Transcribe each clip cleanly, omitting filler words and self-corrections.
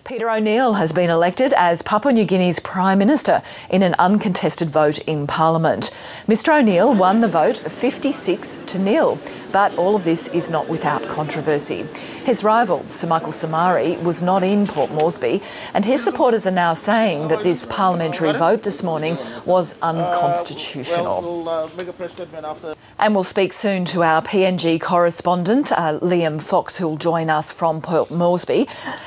Peter O'Neill has been elected as Papua New Guinea's Prime Minister in an uncontested vote in Parliament. Mr O'Neill won the vote 56-0, but all of this is not without controversy. His rival, Sir Michael Somare, was not in Port Moresby, and his supporters are now saying that this parliamentary vote this morning was unconstitutional. And we'll speak soon to our PNG correspondent, Liam Fox, who'll join us from Port Moresby.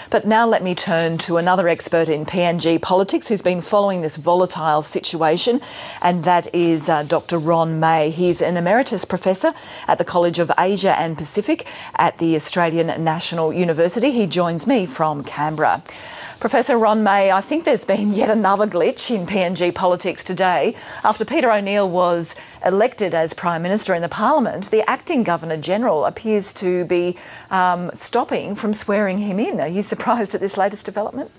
But now let me turn to another expert in PNG politics who's been following this volatile situation, and that is Dr Ron May. He's an emeritus professor at the College of Asia and Pacific at the Australian National University. He joins me from Canberra. Professor Ron May, I think there's been yet another glitch in PNG politics today. After Peter O'Neill was elected as Prime Minister in the Parliament, the acting Governor-General appears to be stopping from swearing him in. Are you surprised at this latest development?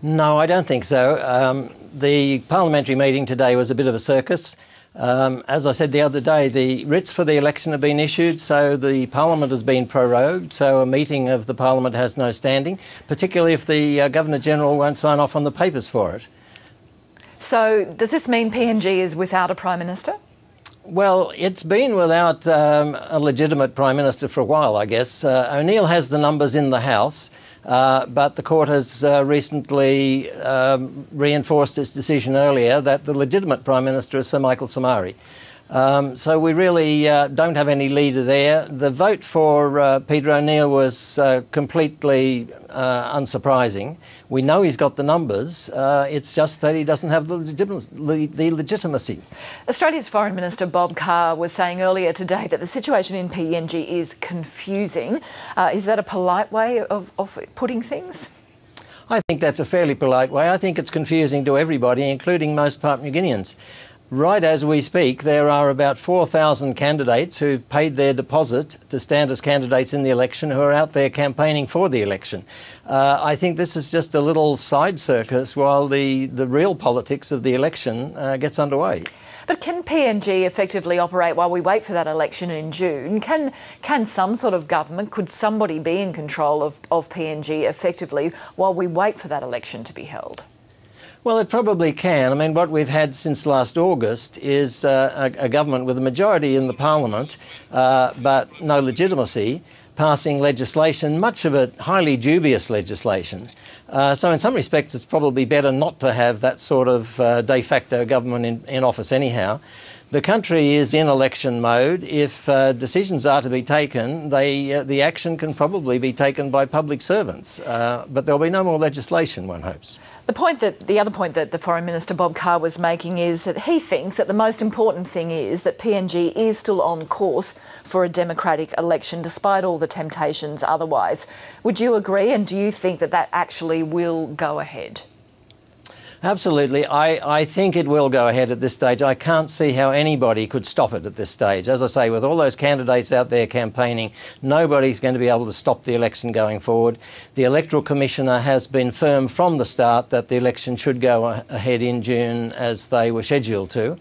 No, I don't think so. The parliamentary meeting today was a bit of a circus. As I said the other day, the writs for the election have been issued, so the Parliament has been prorogued, so a meeting of the Parliament has no standing, particularly if the Governor-General won't sign off on the papers for it. So does this mean PNG is without a Prime Minister? Well, it's been without a legitimate Prime Minister for a while, I guess. O'Neill has the numbers in the House, but the court has recently reinforced its decision earlier that the legitimate Prime Minister is Sir Michael Somare. So we really don't have any leader there. The vote for Peter O'Neill was completely unsurprising. We know he's got the numbers. It's just that he doesn't have the legitimacy. Australia's Foreign Minister Bob Carr was saying earlier today that the situation in PNG is confusing. Is that a polite way of putting things? I think that's a fairly polite way. I think it's confusing to everybody, including most Papua New Guineans. Right as we speak, there are about 4,000 candidates who've paid their deposit to stand as candidates in the election who are out there campaigning for the election. I think this is just a little side circus while the real politics of the election gets underway. But can PNG effectively operate while we wait for that election in June? Can some sort of government, could somebody be in control of PNG effectively while we wait for that election to be held? Well, it probably can. I mean, what we've had since last August is a government with a majority in the Parliament, but no legitimacy, passing legislation, much of it highly dubious legislation. So in some respects, it's probably better not to have that sort of de facto government in office anyhow. The country is in election mode. If decisions are to be taken, the action can probably be taken by public servants. But there'll be no more legislation, one hopes. The other point that the Foreign Minister Bob Carr was making is that he thinks that the most important thing is that PNG is still on course for a democratic election, despite all the temptations otherwise. Would you agree, and do you think that that actually will go ahead? Absolutely. I think it will go ahead at this stage. I can't see how anybody could stop it at this stage. As I say, with all those candidates out there campaigning, nobody's going to be able to stop the election going forward. The Electoral Commissioner has been firm from the start that the election should go ahead in June as they were scheduled to.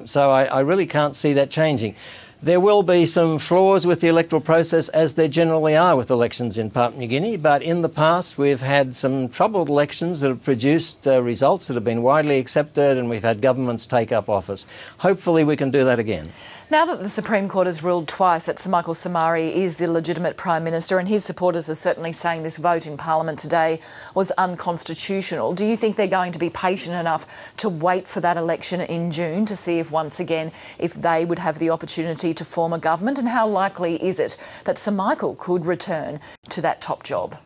So I really can't see that changing. There will be some flaws with the electoral process, as there generally are with elections in Papua New Guinea, but in the past we've had some troubled elections that have produced results that have been widely accepted, and we've had governments take up office. Hopefully we can do that again. Now that the Supreme Court has ruled twice that Sir Michael Somare is the legitimate Prime Minister, and his supporters are certainly saying this vote in Parliament today was unconstitutional, do you think they're going to be patient enough to wait for that election in June to see if once again if they would have the opportunity to form a government, and how likely is it that Sir Michael could return to that top job?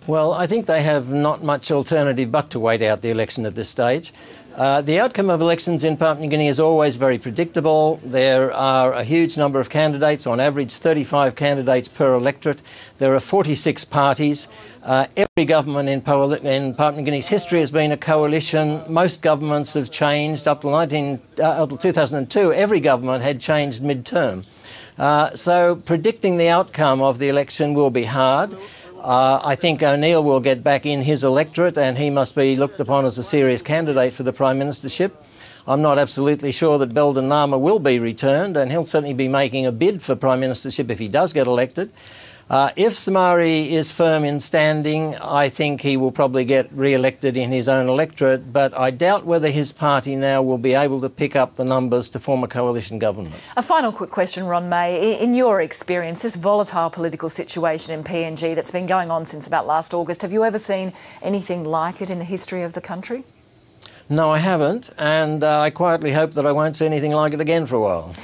Well, I think they have not much alternative but to wait out the election at this stage. The outcome of elections in Papua New Guinea is always very predictable. There are a huge number of candidates, on average 35 candidates per electorate. There are 46 parties. Every government in Papua New Guinea's history has been a coalition. Most governments have changed. Up till 2002, every government had changed mid-term. So predicting the outcome of the election will be hard. I think O'Neill will get back in his electorate, and he must be looked upon as a serious candidate for the Prime Ministership. I'm not absolutely sure that Belden Nama will be returned, and he'll certainly be making a bid for Prime Ministership if he does get elected. If Somare is firm in standing, I think he will probably get re-elected in his own electorate, but I doubt whether his party now will be able to pick up the numbers to form a coalition government. A final quick question, Ron May. In your experience, this volatile political situation in PNG that's been going on since about last August, have you ever seen anything like it in the history of the country? No, I haven't, and I quietly hope that I won't see anything like it again for a while.